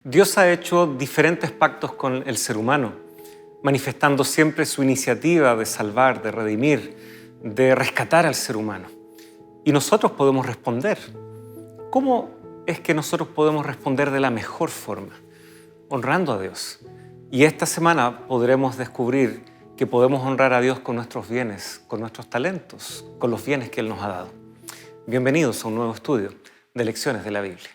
Dios ha hecho diferentes pactos con el ser humano, manifestando siempre su iniciativa de salvar, de redimir, de rescatar al ser humano. Y nosotros podemos responder. ¿Cómo es que nosotros podemos responder de la mejor forma? Honrando a Dios. Y esta semana podremos descubrir que podemos honrar a Dios con nuestros bienes, con nuestros talentos, con los bienes que Él nos ha dado. Bienvenidos a un nuevo estudio de Lecciones de la Biblia.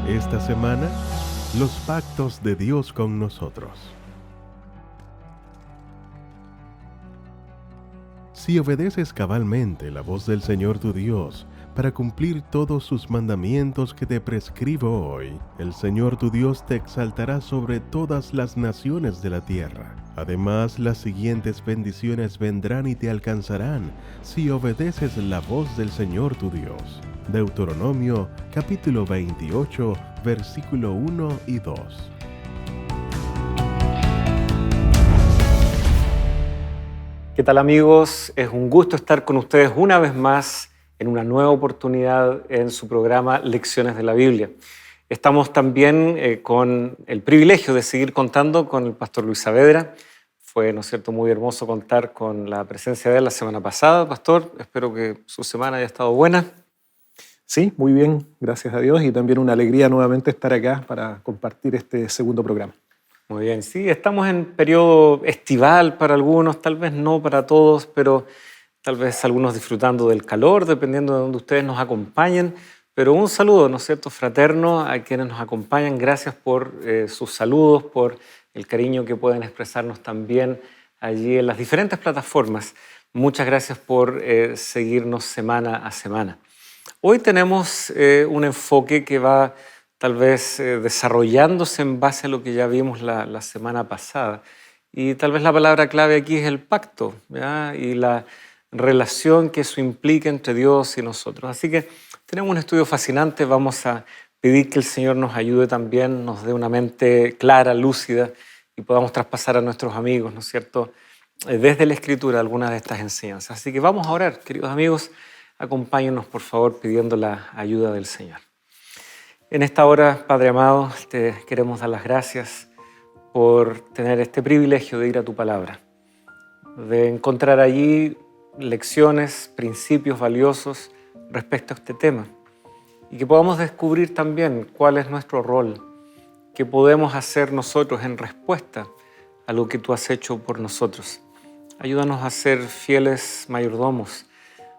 Esta semana, los pactos de Dios con nosotros. Si obedeces cabalmente la voz del Señor tu Dios, para cumplir todos sus mandamientos que te prescribo hoy, el Señor tu Dios te exaltará sobre todas las naciones de la tierra. Además, las siguientes bendiciones vendrán y te alcanzarán si obedeces la voz del Señor tu Dios. Deuteronomio capítulo 28, versículo 1 y 2. ¿Qué tal, amigos? Es un gusto estar con ustedes una vez más en una nueva oportunidad en su programa Lecciones de la Biblia. Estamos también con el privilegio de seguir contando con el pastor Luis Saavedra. Fue, ¿no es cierto?, muy hermoso contar con la presencia de él la semana pasada. Pastor, espero que su semana haya estado buena. Sí, muy bien, gracias a Dios, y también una alegría nuevamente estar acá para compartir este segundo programa. Muy bien, sí, estamos en periodo estival para algunos, tal vez no para todos, pero tal vez algunos disfrutando del calor, dependiendo de donde ustedes nos acompañen. Pero un saludo, ¿no es cierto?, fraterno a quienes nos acompañan. Gracias por sus saludos, por el cariño que pueden expresarnos también allí en las diferentes plataformas. Muchas gracias por seguirnos semana a semana. Hoy tenemos un enfoque que va tal vez desarrollándose en base a lo que ya vimos la semana pasada. Y tal vez la palabra clave aquí es el pacto, ¿ya? Y la relación que eso implica entre Dios y nosotros. Así que tenemos un estudio fascinante. Vamos a pedir que el Señor nos ayude también, nos dé una mente clara, lúcida, y podamos traspasar a nuestros amigos, ¿no es cierto?, desde la Escritura algunas de estas enseñanzas. Así que vamos a orar, queridos amigos. Acompáñenos, por favor, pidiendo la ayuda del Señor. En esta hora, Padre amado, te queremos dar las gracias por tener este privilegio de ir a tu palabra, de encontrar allí lecciones, principios valiosos respecto a este tema, y que podamos descubrir también cuál es nuestro rol, qué podemos hacer nosotros en respuesta a lo que tú has hecho por nosotros. Ayúdanos a ser fieles mayordomos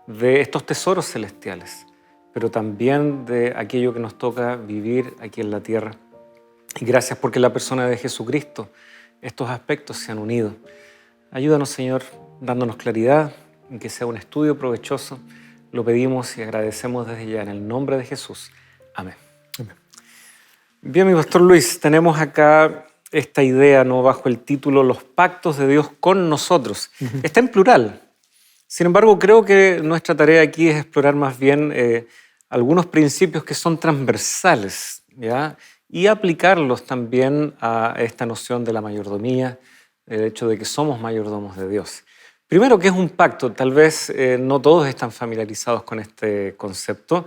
de estos tesoros celestiales, pero también de aquello que nos toca vivir aquí en la tierra. Y gracias porque en la persona de Jesucristo estos aspectos se han unido. Ayúdanos, Señor, dándonos claridad, y que sea un estudio provechoso. Lo pedimos y agradecemos desde ya en el nombre de Jesús. Amén. Amén. Bien, mi pastor Luis, tenemos acá esta idea, ¿no?, bajo el título Los pactos de Dios con nosotros. Está en plural. Sin embargo, creo que nuestra tarea aquí es explorar más bien algunos principios que son transversales, ¿ya?, y aplicarlos también a esta noción de la mayordomía, el hecho de que somos mayordomos de Dios. Primero, ¿qué es un pacto? Tal vez no todos están familiarizados con este concepto,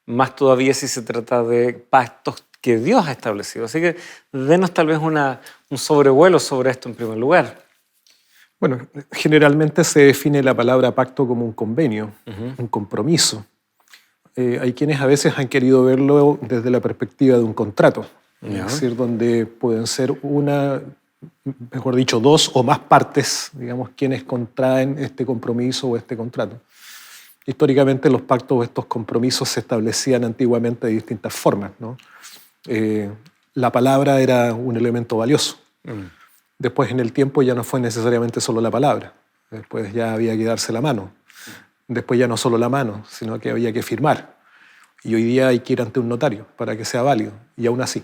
más todavía si se trata de pactos que Dios ha establecido. Así que denos tal vez un sobrevuelo sobre esto en primer lugar. Bueno, generalmente se define la palabra pacto como un convenio, un compromiso. Hay quienes a veces han querido verlo desde la perspectiva de un contrato, es decir, donde pueden ser dos o más partes, digamos, quienes contraen este compromiso o este contrato. Históricamente los pactos o estos compromisos se establecían antiguamente de distintas formas, ¿no? La palabra era un elemento valioso. Después en el tiempo ya no fue necesariamente solo la palabra. Después ya había que darse la mano. Después ya no solo la mano, sino que había que firmar. Y hoy día hay que ir ante un notario para que sea válido, y aún así.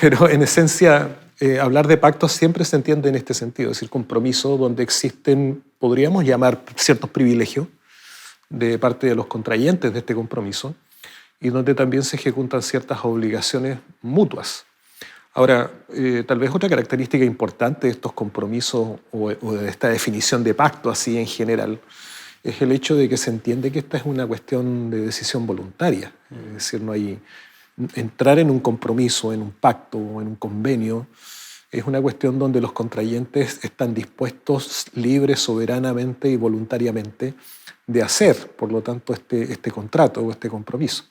Pero en esencia, hablar de pactos siempre se entiende en este sentido, es decir, compromiso donde existen, podríamos llamar, ciertos privilegios de parte de los contrayentes de este compromiso y donde también se ejecutan ciertas obligaciones mutuas. Ahora, tal vez otra característica importante de estos compromisos o de esta definición de pacto así en general es el hecho de que se entiende que esta es una cuestión de decisión voluntaria. Es decir, no hay entrar en un compromiso, en un pacto o en un convenio, es una cuestión donde los contrayentes están dispuestos libre, soberanamente y voluntariamente de hacer, por lo tanto, este contrato o este compromiso.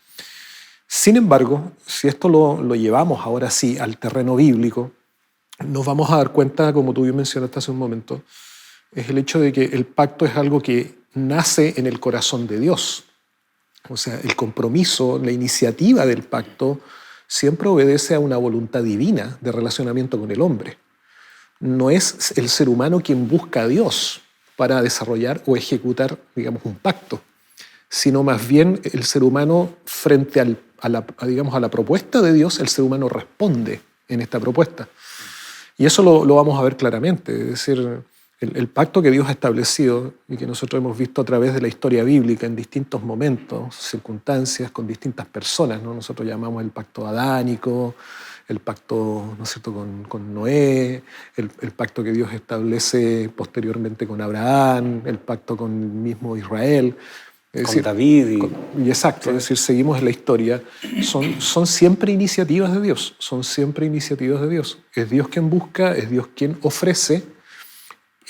Sin embargo, si esto lo llevamos ahora sí al terreno bíblico, nos vamos a dar cuenta, como tú bien mencionaste hace un momento, es el hecho de que el pacto es algo que nace en el corazón de Dios. O sea, el compromiso, la iniciativa del pacto siempre obedece a una voluntad divina de relacionamiento con el hombre. No es el ser humano quien busca a Dios para desarrollar o ejecutar, digamos, un pacto, sino más bien el ser humano frente a la propuesta de Dios, el ser humano responde en esta propuesta. Y eso lo vamos a ver claramente, es decir, el pacto que Dios ha establecido y que nosotros hemos visto a través de la historia bíblica en distintos momentos, circunstancias, con distintas personas, ¿no? Nosotros llamamos el pacto adánico, el pacto, ¿no es cierto?, con Noé, el pacto que Dios establece posteriormente con Abraham, el pacto con el mismo Israel. Es con decir, David. Exacto, sí. Es decir, seguimos en la historia. Son siempre iniciativas de Dios, son siempre iniciativas de Dios. Es Dios quien busca, es Dios quien ofrece,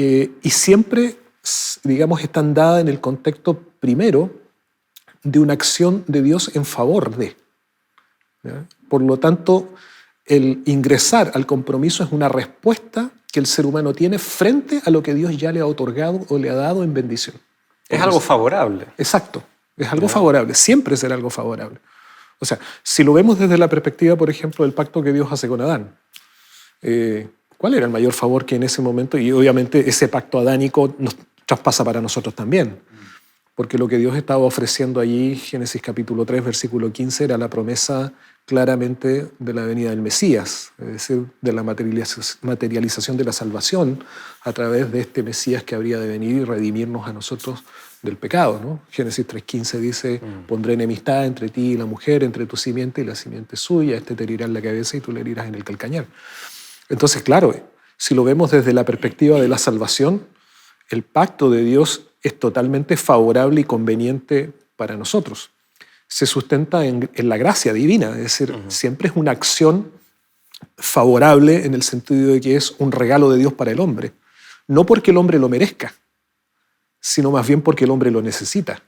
y siempre, digamos, están dadas en el contexto primero de una acción de Dios en favor de. ¿Ya? Por lo tanto, el ingresar al compromiso es una respuesta que el ser humano tiene frente a lo que Dios ya le ha otorgado o le ha dado en bendición. Es algo favorable. Exacto, es algo favorable, siempre será algo favorable. O sea, si lo vemos desde la perspectiva, por ejemplo, del pacto que Dios hace con Adán, ¿cuál era el mayor favor que en ese momento, y obviamente ese pacto adánico nos traspasa para nosotros también? Porque lo que Dios estaba ofreciendo allí, Génesis capítulo 3, versículo 15, era la promesa claramente de la venida del Mesías, es decir, de la materialización de la salvación a través de este Mesías que habría de venir y redimirnos a nosotros del pecado, ¿no? Génesis 3.15 dice, pondré enemistad entre ti y la mujer, entre tu simiente y la simiente suya, este te herirá en la cabeza y tú le herirás en el calcañar. Entonces, claro, si lo vemos desde la perspectiva de la salvación, el pacto de Dios es totalmente favorable y conveniente para nosotros. Se sustenta en la gracia divina, es decir, siempre es una acción favorable en el sentido de que es un regalo de Dios para el hombre. No porque el hombre lo merezca, sino más bien porque el hombre lo necesita.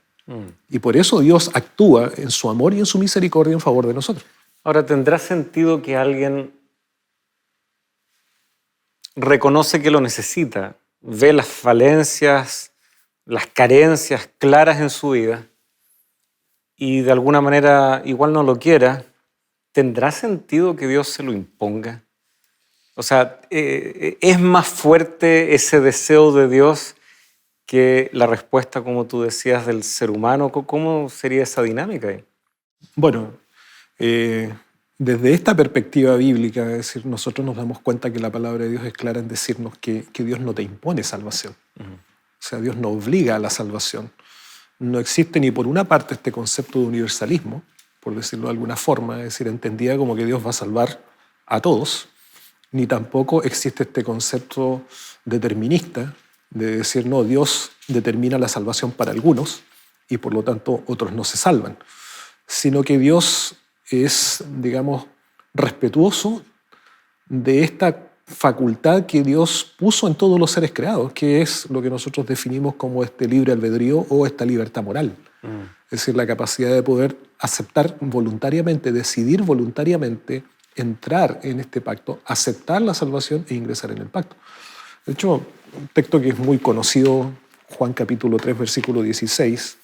Y por eso Dios actúa en su amor y en su misericordia en favor de nosotros. Ahora, ¿tendrá sentido que alguien reconoce que lo necesita, ve las falencias, las carencias claras en su vida y de alguna manera igual no lo quiera? ¿Tendrá sentido que Dios se lo imponga? O sea, ¿es más fuerte ese deseo de Dios que la respuesta, como tú decías, del ser humano? ¿Cómo sería esa dinámica ahí? Bueno, desde esta perspectiva bíblica, es decir, nosotros nos damos cuenta que la palabra de Dios es clara en decirnos que Dios no te impone salvación. O sea, Dios no obliga a la salvación. No existe ni por una parte este concepto de universalismo, por decirlo de alguna forma, es decir, entendida como que Dios va a salvar a todos, ni tampoco existe este concepto determinista de decir, no, Dios determina la salvación para algunos y por lo tanto otros no se salvan, sino que Dios es, digamos, respetuoso de esta facultad que Dios puso en todos los seres creados, que es lo que nosotros definimos como este libre albedrío o esta libertad moral. Es decir, la capacidad de poder aceptar voluntariamente, decidir voluntariamente, entrar en este pacto, aceptar la salvación e ingresar en el pacto. De hecho, un texto que es muy conocido, Juan capítulo 3, versículo 16,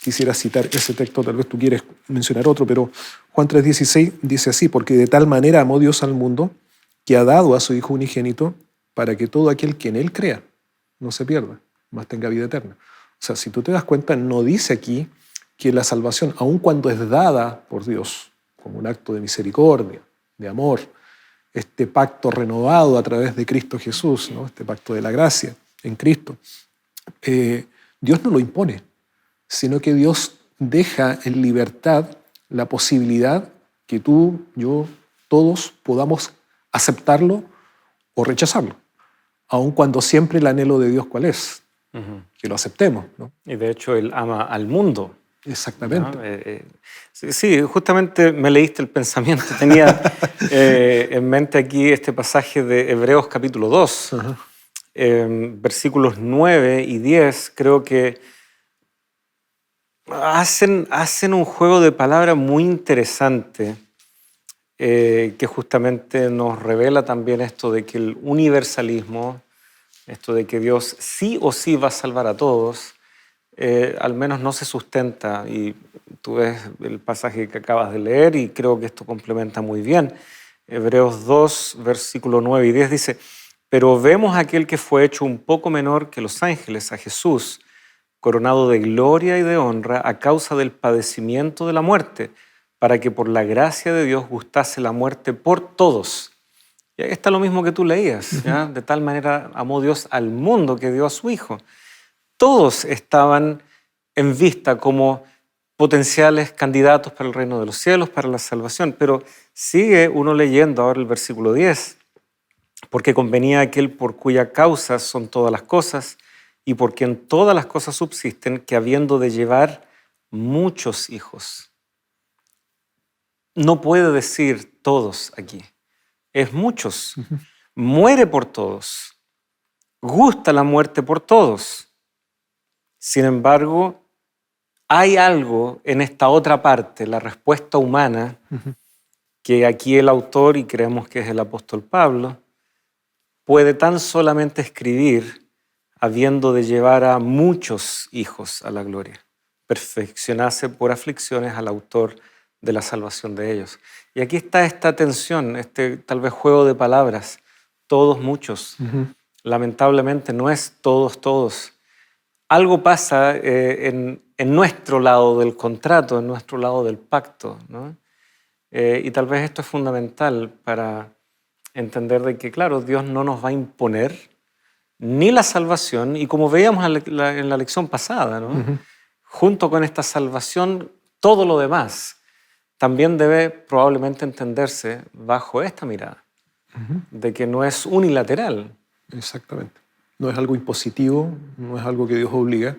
quisiera citar ese texto, tal vez tú quieres mencionar otro, pero Juan 3:16 dice así: porque de tal manera amó Dios al mundo que ha dado a su Hijo unigénito para que todo aquel que en Él crea no se pierda, mas tenga vida eterna. O sea, si tú te das cuenta, no dice aquí que la salvación, aun cuando es dada por Dios, como un acto de misericordia, de amor, este pacto renovado a través de Cristo Jesús, ¿no? Este pacto de la gracia en Cristo, Dios no lo impone, sino que Dios deja en libertad la posibilidad que tú, yo, todos podamos aceptarlo o rechazarlo, aun cuando siempre el anhelo de Dios, ¿cuál es? Que lo aceptemos, ¿no? Y de hecho Él ama al mundo. Exactamente. ¿No? Sí, justamente me leíste el pensamiento. Tenía en mente aquí este pasaje de Hebreos capítulo 2, versículos 9 y 10. Creo que hacen un juego de palabras muy interesante, que justamente nos revela también esto de que el universalismo, esto de que Dios sí o sí va a salvar a todos, al menos no se sustenta. Y tú ves el pasaje que acabas de leer y creo que esto complementa muy bien. Hebreos 2, versículo 9 y 10 dice: pero vemos a aquel que fue hecho un poco menor que los ángeles, a Jesús, coronado de gloria y de honra a causa del padecimiento de la muerte, para que por la gracia de Dios gustase la muerte por todos. Y ahí está lo mismo que tú leías, ¿ya? De tal manera amó Dios al mundo que dio a su Hijo. Todos estaban en vista como potenciales candidatos para el reino de los cielos, para la salvación, pero sigue uno leyendo ahora el versículo 10, porque convenía aquel por cuya causa son todas las cosas y por quien todas las cosas subsisten, que habiendo de llevar muchos hijos. No puede decir todos aquí, es muchos. Muere por todos, gusta la muerte por todos. Sin embargo, hay algo en esta otra parte, la respuesta humana, que aquí el autor, y creemos que es el apóstol Pablo, puede tan solamente escribir habiendo de llevar a muchos hijos a la gloria, perfeccionarse por aflicciones al autor de la salvación de ellos. Y aquí está esta tensión, este tal vez juego de palabras, todos, muchos. Lamentablemente no es todos, todos. Algo pasa en nuestro lado del contrato, en nuestro lado del pacto, ¿no? Y tal vez esto es fundamental para entender de que, claro, Dios no nos va a imponer ni la salvación, y como veíamos en la lección pasada, ¿no? Junto con esta salvación, todo lo demás también debe probablemente entenderse bajo esta mirada, de que no es unilateral. Exactamente. No es algo impositivo, no es algo que Dios obliga.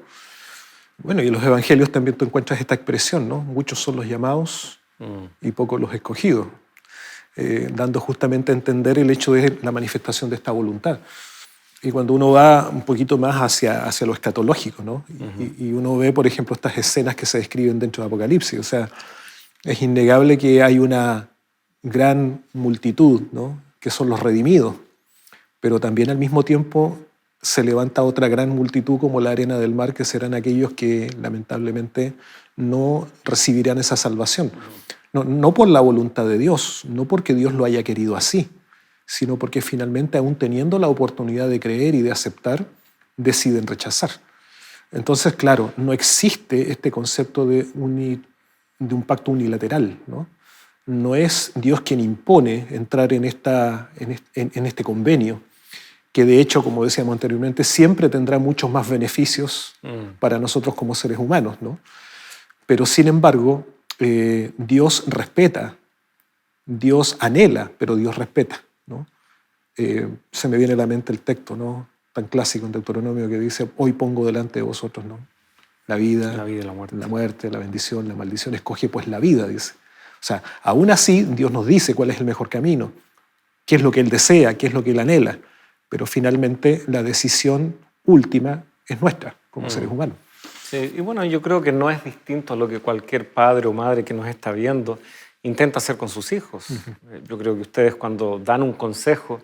Bueno, y en los evangelios también tú encuentras esta expresión, ¿no? Muchos son los llamados y pocos los escogidos, dando justamente a entender el hecho de la manifestación de esta voluntad. Y cuando uno va un poquito más hacia lo escatológico, ¿no? Y uno ve, por ejemplo, estas escenas que se describen dentro de Apocalipsis, o sea, es innegable que hay una gran multitud, ¿no? Que son los redimidos, pero también al mismo tiempo se levanta otra gran multitud como la arena del mar, que serán aquellos que lamentablemente no recibirán esa salvación. No por la voluntad de Dios, no porque Dios lo haya querido así, sino porque finalmente, aún teniendo la oportunidad de creer y de aceptar, deciden rechazar. Entonces, claro, no existe este concepto de un pacto unilateral, ¿no? No es Dios quien impone entrar en este convenio, que de hecho, como decíamos anteriormente, siempre tendrá muchos más beneficios para nosotros como seres humanos, ¿no? Pero sin embargo, Dios respeta, Dios anhela, pero Dios respeta, ¿no? Se me viene a la mente el texto, ¿no? Tan clásico en Deuteronomio, que dice: hoy pongo delante de vosotros, ¿no? La vida y la muerte, la bendición, la maldición. Escoge pues la vida, dice. O sea, aún así Dios nos dice cuál es el mejor camino, qué es lo que Él desea, qué es lo que Él anhela, pero finalmente la decisión última es nuestra como seres humanos. Sí, y bueno, yo creo que no es distinto a lo que cualquier padre o madre que nos está viendo intenta hacer con sus hijos. Yo creo que ustedes, cuando dan un consejo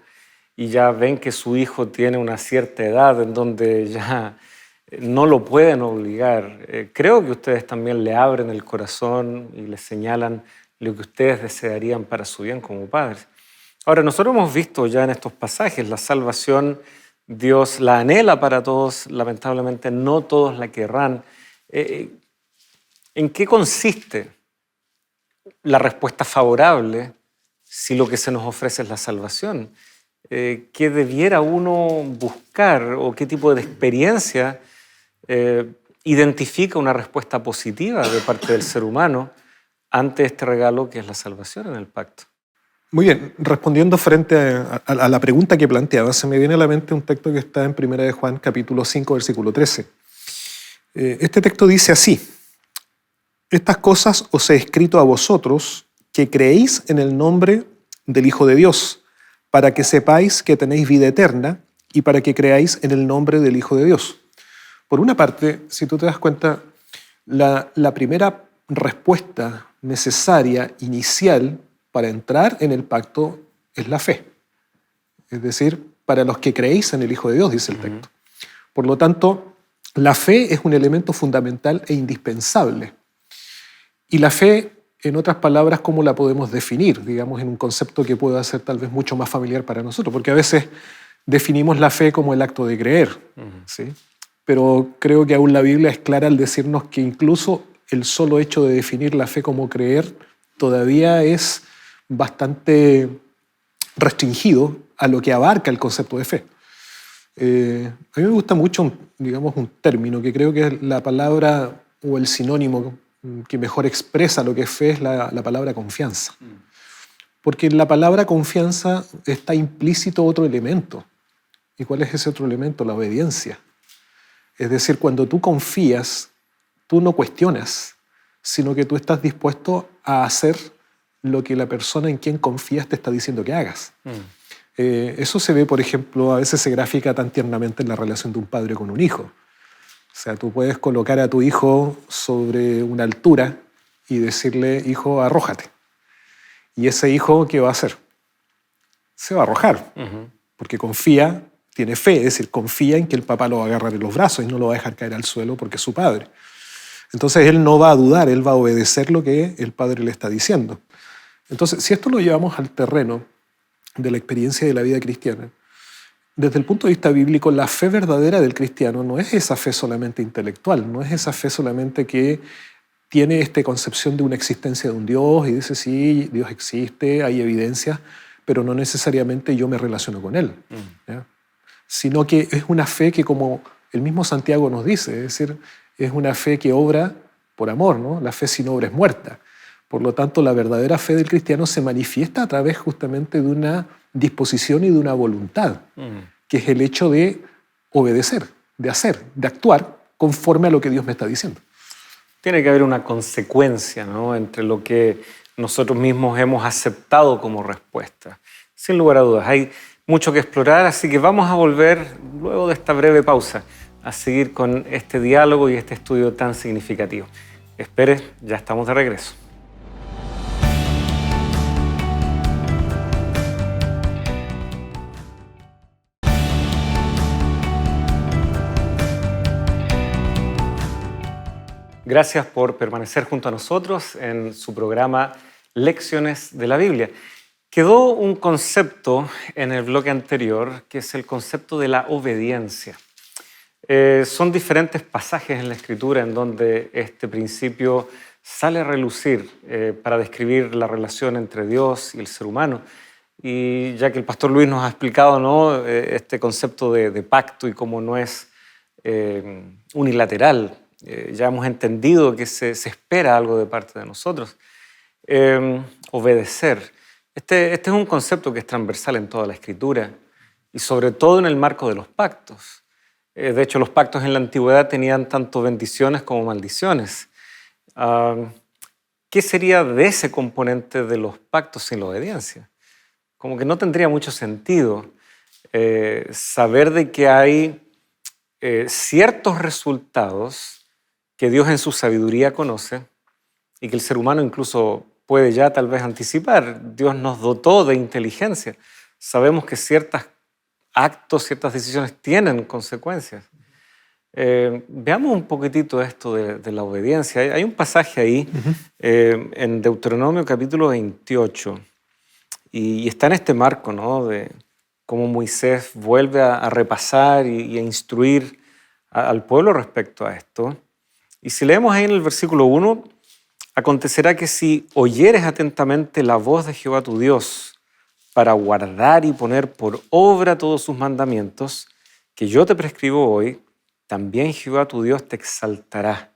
y ya ven que su hijo tiene una cierta edad en donde ya no lo pueden obligar. Creo que ustedes también le abren el corazón y le señalan lo que ustedes desearían para su bien como padres. Ahora, nosotros hemos visto ya en estos pasajes la salvación, Dios la anhela para todos, lamentablemente no todos la querrán. ¿En qué consiste la respuesta favorable si lo que se nos ofrece es la salvación? ¿Qué debiera uno buscar o qué tipo de experiencia identifica una respuesta positiva de parte del ser humano ante este regalo que es la salvación en el pacto? Muy bien, respondiendo frente a la pregunta que planteaba, se me viene a la mente un texto que está en 1 de Juan, capítulo 5, versículo 13. Este texto dice así: estas cosas os he escrito a vosotros que creéis en el nombre del Hijo de Dios, para que sepáis que tenéis vida eterna y para que creáis en el nombre del Hijo de Dios. Por una parte, si tú te das cuenta, la primera respuesta necesaria, inicial, para entrar en el pacto es la fe. Es decir, para los que creéis en el Hijo de Dios, dice el texto. Por lo tanto, la fe es un elemento fundamental e indispensable. Y la fe, en otras palabras, ¿cómo la podemos definir? Digamos, en un concepto que pueda ser tal vez mucho más familiar para nosotros, porque a veces definimos la fe como el acto de creer, ¿sí? Pero creo que aún la Biblia es clara al decirnos que incluso el solo hecho de definir la fe como creer todavía es bastante restringido a lo que abarca el concepto de fe. A mí me gusta mucho, digamos, un término que creo que es la palabra o el sinónimo que mejor expresa lo que es fe, es la palabra confianza. Porque en la palabra confianza está implícito otro elemento. ¿Y cuál es ese otro elemento? La obediencia. Es decir, cuando tú confías, tú no cuestionas, sino que tú estás dispuesto a hacer lo que la persona en quien confías te está diciendo que hagas. Eso se ve, por ejemplo, a veces se grafica tan tiernamente en la relación de un padre con un hijo. O sea, tú puedes colocar a tu hijo sobre una altura y decirle: hijo, arrójate. Y ese hijo, ¿qué va a hacer? Se va a arrojar, porque confía, tiene fe, es decir, confía en que el papá lo va a agarrar en los brazos y no lo va a dejar caer al suelo porque es su padre. Entonces él no va a dudar, él va a obedecer lo que el padre le está diciendo. Entonces, si esto lo llevamos al terreno de la experiencia de la vida cristiana, desde el punto de vista bíblico, la fe verdadera del cristiano no es esa fe solamente intelectual, no es esa fe solamente que tiene esta concepción de una existencia de un Dios y dice: sí, Dios existe, hay evidencias, pero no necesariamente yo me relaciono con Él. ¿Ya? Sino que es una fe que, como el mismo Santiago nos dice, es decir, es una fe que obra por amor, ¿no? La fe sin obra es muerta. Por lo tanto, la verdadera fe del cristiano se manifiesta a través justamente de una disposición y de una voluntad, que es el hecho de obedecer, de hacer, de actuar conforme a lo que Dios me está diciendo. Tiene que haber una consecuencia, ¿no?, entre lo que nosotros mismos hemos aceptado como respuesta. Sin lugar a dudas, hay mucho que explorar, así que vamos a volver, luego de esta breve pausa, a seguir con este diálogo y este estudio tan significativo. Espere, ya estamos de regreso. Gracias por permanecer junto a nosotros en su programa Lecciones de la Biblia. Quedó un concepto en el bloque anterior, que es el concepto de la obediencia. Son diferentes pasajes en la Escritura en donde este principio sale a relucir para describir la relación entre Dios y el ser humano. Y ya que el pastor Luis nos ha explicado, ¿no?, este concepto de pacto y cómo no es unilateral, ya hemos entendido que se espera algo de parte de nosotros. Obedecer. Este es un concepto que es transversal en toda la Escritura y sobre todo en el marco de los pactos. De hecho, los pactos en la antigüedad tenían tanto bendiciones como maldiciones. ¿Qué sería de ese componente de los pactos sin la obediencia? Como que no tendría mucho sentido saber de que hay ciertos resultados que Dios en su sabiduría conoce y que el ser humano incluso puede ya tal vez anticipar. Dios nos dotó de inteligencia. Sabemos que ciertos actos, ciertas decisiones tienen consecuencias. Veamos un poquitito esto de la obediencia. Hay un pasaje ahí en Deuteronomio capítulo 28 y está en este marco, ¿no? De cómo Moisés vuelve a repasar y a instruir al pueblo respecto a esto. Y si leemos ahí en el versículo 1, acontecerá que si oyeres atentamente la voz de Jehová tu Dios para guardar y poner por obra todos sus mandamientos que yo te prescribo hoy, también Jehová tu Dios te exaltará.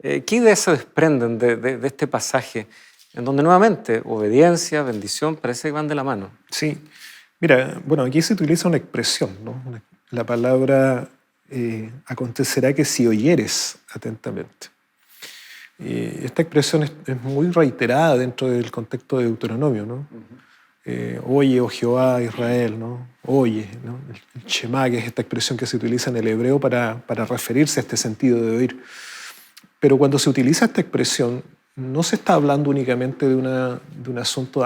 ¿Qué ideas se desprenden de este pasaje en donde nuevamente obediencia, bendición parece que van de la mano? Sí, mira, bueno, aquí se utiliza una expresión, ¿no? La palabra acontecerá que si oyeres atentamente. Esta expresión es muy reiterada dentro del contexto de Deuteronomio, ¿no? Oye, oh Jehová, Israel, ¿no? Oye, ¿no? El Shema, que es esta expresión que se utiliza en el hebreo para referirse a este sentido de oír. Pero cuando se utiliza esta expresión, no se está hablando únicamente de un asunto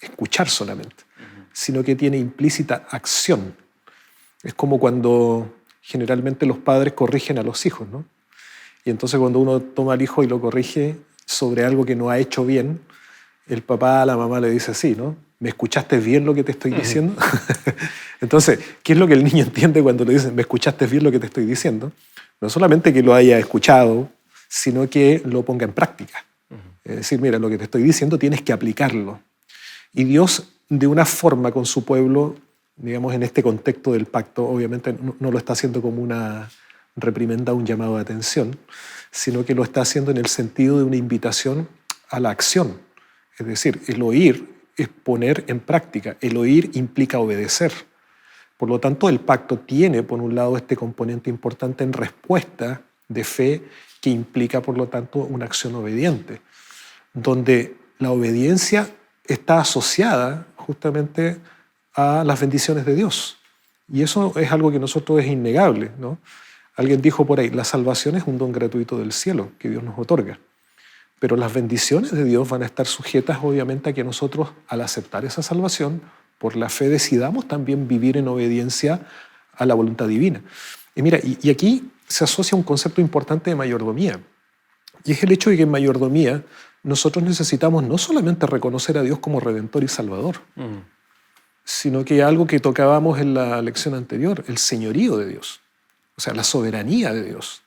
escuchar solamente, sino que tiene implícita acción. Es como cuando generalmente los padres corrigen a los hijos, ¿no? Y entonces cuando uno toma al hijo y lo corrige sobre algo que no ha hecho bien, el papá a la mamá le dice así, ¿no? ¿Me escuchaste bien lo que te estoy diciendo? Entonces, ¿qué es lo que el niño entiende cuando le dicen, ¿me escuchaste bien lo que te estoy diciendo? No solamente que lo haya escuchado, sino que lo ponga en práctica. Es decir, mira, lo que te estoy diciendo tienes que aplicarlo. Y Dios, de una forma con su pueblo, digamos, en este contexto del pacto, obviamente no lo está haciendo como una reprimenda, un llamado de atención, sino que lo está haciendo en el sentido de una invitación a la acción. Es decir, el oír es poner en práctica. El oír implica obedecer. Por lo tanto, el pacto tiene, por un lado, este componente importante en respuesta de fe que implica, por lo tanto, una acción obediente, donde la obediencia está asociada justamente a las bendiciones de Dios. Y eso es algo que nosotros es innegable, ¿no? Alguien dijo por ahí, la salvación es un don gratuito del cielo que Dios nos otorga. Pero las bendiciones de Dios van a estar sujetas, obviamente, a que nosotros, al aceptar esa salvación, por la fe decidamos también vivir en obediencia a la voluntad divina. Y mira, y aquí se asocia un concepto importante de mayordomía. Y es el hecho de que en mayordomía nosotros necesitamos no solamente reconocer a Dios como Redentor y Salvador, sino que algo que tocábamos en la lección anterior, el señorío de Dios, o sea, la soberanía de Dios.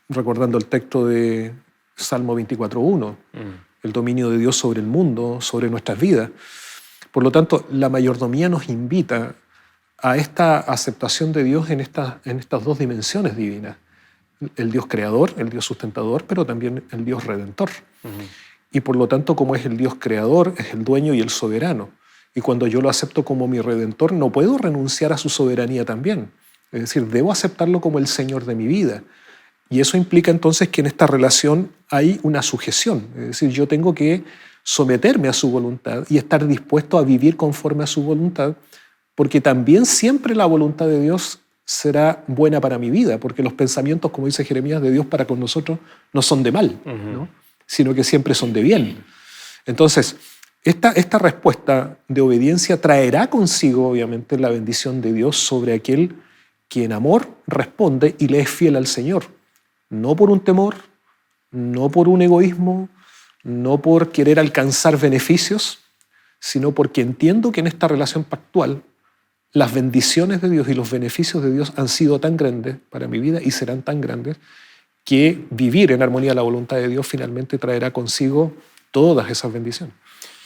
Recordando el texto de Salmo 24.1, el dominio de Dios sobre el mundo, sobre nuestras vidas. Por lo tanto, la mayordomía nos invita a esta aceptación de Dios en estas dos dimensiones divinas. El Dios creador, el Dios sustentador, pero también el Dios redentor. Y por lo tanto, como es el Dios creador, es el dueño y el soberano. Y cuando yo lo acepto como mi redentor, no puedo renunciar a su soberanía también. Es decir, debo aceptarlo como el Señor de mi vida. Y eso implica entonces que en esta relación hay una sujeción. Es decir, yo tengo que someterme a su voluntad y estar dispuesto a vivir conforme a su voluntad, porque también siempre la voluntad de Dios será buena para mi vida, porque los pensamientos, como dice Jeremías, de Dios para con nosotros no son de mal, ¿no? Sino que siempre son de bien. Entonces, esta respuesta de obediencia traerá consigo, obviamente, la bendición de Dios sobre aquel que en amor responde y le es fiel al Señor. No por un temor, no por un egoísmo, no por querer alcanzar beneficios, sino porque entiendo que en esta relación pactual las bendiciones de Dios y los beneficios de Dios han sido tan grandes para mi vida y serán tan grandes que vivir en armonía a la voluntad de Dios finalmente traerá consigo todas esas bendiciones.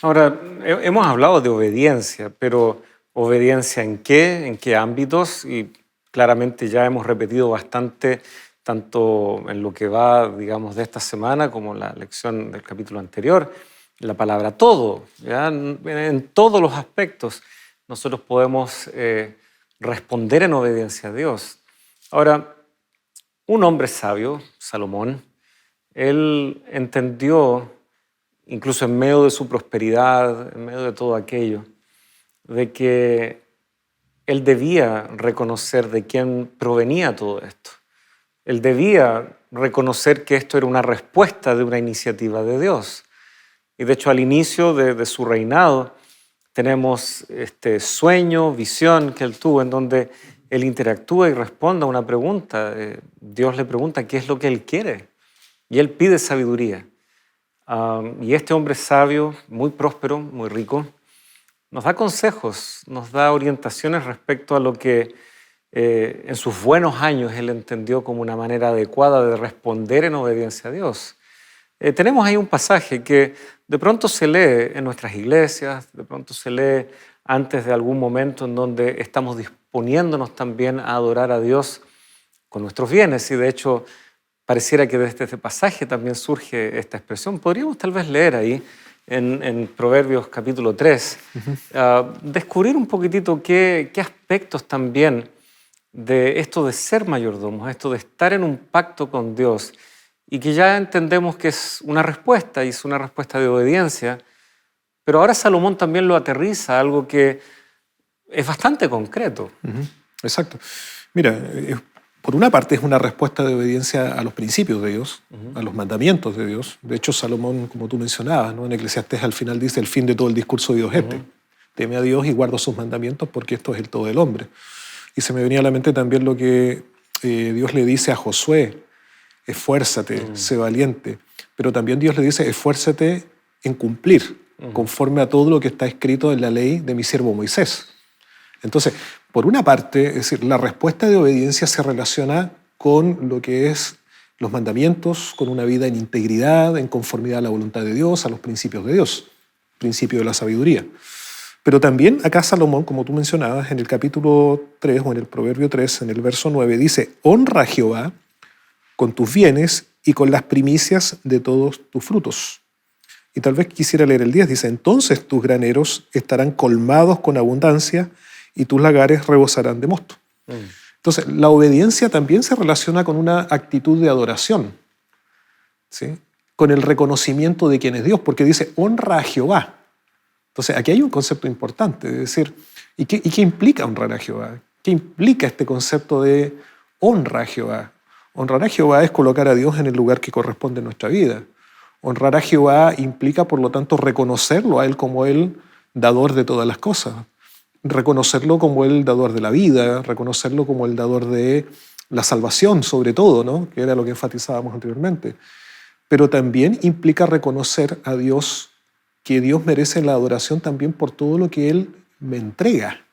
Ahora, hemos hablado de obediencia, pero ¿obediencia en qué? ¿En qué ámbitos? Y claramente ya hemos repetido bastante, tanto en lo que va, digamos, de esta semana como la lección del capítulo anterior, la palabra todo, ¿ya? En todos los aspectos nosotros podemos responder en obediencia a Dios. Ahora, un hombre sabio, Salomón, él entendió, incluso en medio de su prosperidad, en medio de todo aquello, de que él debía reconocer de quién provenía todo esto. Él debía reconocer que esto era una respuesta de una iniciativa de Dios. Y de hecho, al inicio de su reinado, tenemos este sueño, visión que él tuvo, en donde él interactúa y responde a una pregunta. Dios le pregunta qué es lo que él quiere y él pide sabiduría. Y este hombre sabio, muy próspero, muy rico, nos da consejos, nos da orientaciones respecto a lo que en sus buenos años él entendió como una manera adecuada de responder en obediencia a Dios. Tenemos ahí un pasaje que de pronto se lee en nuestras iglesias, de pronto se lee antes de algún momento en donde estamos disponiéndonos también a adorar a Dios con nuestros bienes, y de hecho pareciera que desde este pasaje también surge esta expresión. Podríamos tal vez leer ahí en Proverbios capítulo 3, descubrir un poquitito qué aspectos también de esto de ser mayordomos, esto de estar en un pacto con Dios, y que ya entendemos que es una respuesta, y es una respuesta de obediencia, pero ahora Salomón también lo aterriza a algo que es bastante concreto. Exacto. Mira, por una parte es una respuesta de obediencia a los principios de Dios, a los mandamientos de Dios. De hecho, Salomón, como tú mencionabas, ¿no? En Eclesiastés al final dice: el fin de todo el discurso de Dios es este. Teme a Dios y guarda sus mandamientos, porque esto es el todo del hombre. Y se me venía a la mente también lo que Dios le dice a Josué: esfuérzate, sé valiente. Pero también Dios le dice: esfuérzate en cumplir, conforme a todo lo que está escrito en la ley de mi siervo Moisés. Entonces, por una parte, es decir, la respuesta de obediencia se relaciona con lo que es los mandamientos, con una vida en integridad, en conformidad a la voluntad de Dios, a los principios de Dios, principio de la sabiduría. Pero también acá Salomón, como tú mencionabas, en el capítulo 3 o en el Proverbio 3, en el verso 9, dice: honra a Jehová con tus bienes y con las primicias de todos tus frutos. Y tal vez quisiera leer el 10, dice: entonces tus graneros estarán colmados con abundancia y tus lagares rebosarán de mosto. Entonces, la obediencia también se relaciona con una actitud de adoración, ¿sí? Con el reconocimiento de quién es Dios, porque dice: honra a Jehová. Entonces, aquí hay un concepto importante, es decir, ¿y qué implica honrar a Jehová? ¿Qué implica este concepto de honra a Jehová? Honrar a Jehová es colocar a Dios en el lugar que corresponde en nuestra vida. Honrar a Jehová implica, por lo tanto, reconocerlo a Él como el dador de todas las cosas. Reconocerlo como el dador de la vida, reconocerlo como el dador de la salvación, sobre todo, ¿no? Que era lo que enfatizábamos anteriormente. Pero también implica reconocer a Dios, que Dios merece la adoración también por todo lo que Él me entrega.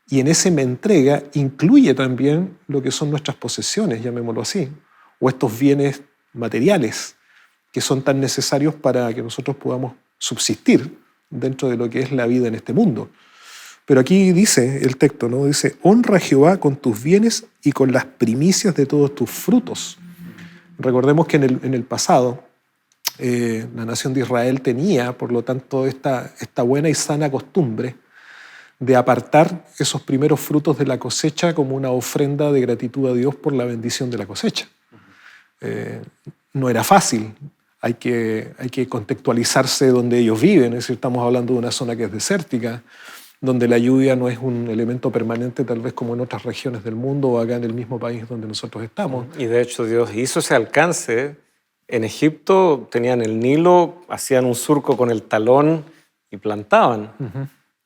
Y en ese me entrega incluye también lo que son nuestras posesiones, llamémoslo así, o estos bienes materiales que son tan necesarios para que nosotros podamos subsistir dentro de lo que es la vida en este mundo. Pero aquí dice el texto, ¿no? Dice: honra a Jehová con tus bienes y con las primicias de todos tus frutos. Recordemos que en el pasado la nación de Israel tenía, por lo tanto, esta buena y sana costumbre de apartar esos primeros frutos de la cosecha como una ofrenda de gratitud a Dios por la bendición de la cosecha. No era fácil, hay que contextualizarse donde ellos viven, es decir, estamos hablando de una zona que es desértica, donde la lluvia no es un elemento permanente, tal vez como en otras regiones del mundo o acá en el mismo país donde nosotros estamos. Y de hecho Dios hizo ese alcance. En Egipto tenían el Nilo, hacían un surco con el talón y plantaban.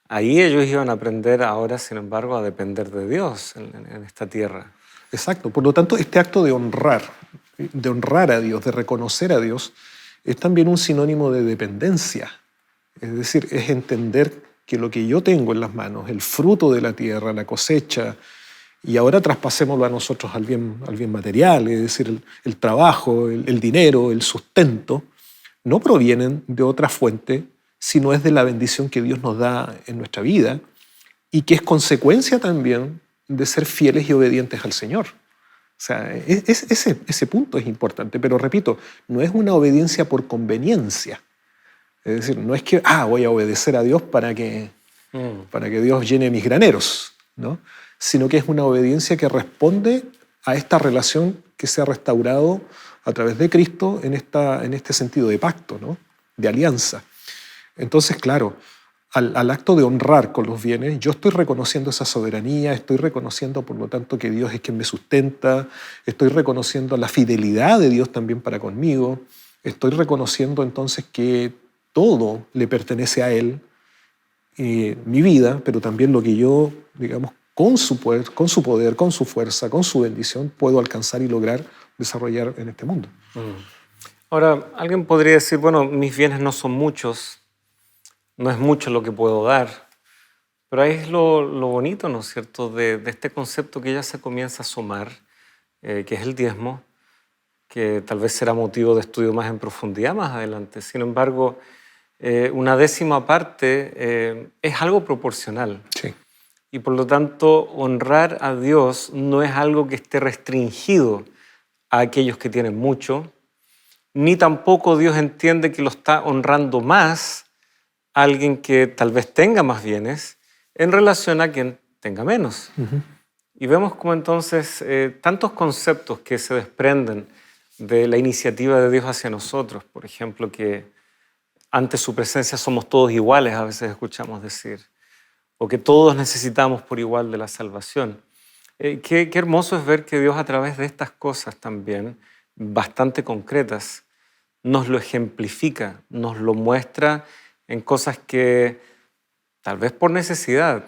Ahí ellos iban a aprender ahora, sin embargo, a depender de Dios en esta tierra. Exacto. Por lo tanto, este acto de honrar a Dios, de reconocer a Dios, es también un sinónimo de dependencia. Es decir, es entender que lo que yo tengo en las manos, el fruto de la tierra, la cosecha, y ahora traspasémoslo a nosotros al bien material, es decir, el trabajo, el dinero, el sustento, no provienen de otra fuente, sino es de la bendición que Dios nos da en nuestra vida y que es consecuencia también de ser fieles y obedientes al Señor. O sea, ese punto es importante, pero repito, no es una obediencia por conveniencia. Es decir, no es que voy a obedecer a Dios para que Dios llene mis graneros, ¿no? Sino que es una obediencia que responde a esta relación que se ha restaurado a través de Cristo en este sentido de pacto, ¿no? De alianza. Entonces, claro, al acto de honrar con los bienes, yo estoy reconociendo esa soberanía, estoy reconociendo, por lo tanto, que Dios es quien me sustenta, estoy reconociendo la fidelidad de Dios también para conmigo, estoy reconociendo entonces que todo le pertenece a Él, mi vida, pero también lo que yo, digamos, con su poder, con su fuerza, con su bendición, puedo alcanzar y lograr desarrollar en este mundo. Ahora, alguien podría decir, bueno, mis bienes no son muchos, no es mucho lo que puedo dar, pero ahí es lo bonito, ¿no es cierto?, de este concepto que ya se comienza a asomar, que es el diezmo, que tal vez será motivo de estudio más en profundidad más adelante. Sin embargo, una décima parte es algo proporcional. Sí. Y por lo tanto, honrar a Dios no es algo que esté restringido a aquellos que tienen mucho, ni tampoco Dios entiende que lo está honrando más a alguien que tal vez tenga más bienes en relación a quien tenga menos. Y vemos como entonces tantos conceptos que se desprenden de la iniciativa de Dios hacia nosotros. Por ejemplo, que ante su presencia somos todos iguales, a veces escuchamos decir, o que todos necesitamos por igual de la salvación. Qué hermoso es ver que Dios a través de estas cosas también, bastante concretas, nos lo ejemplifica, nos lo muestra en cosas que tal vez por necesidad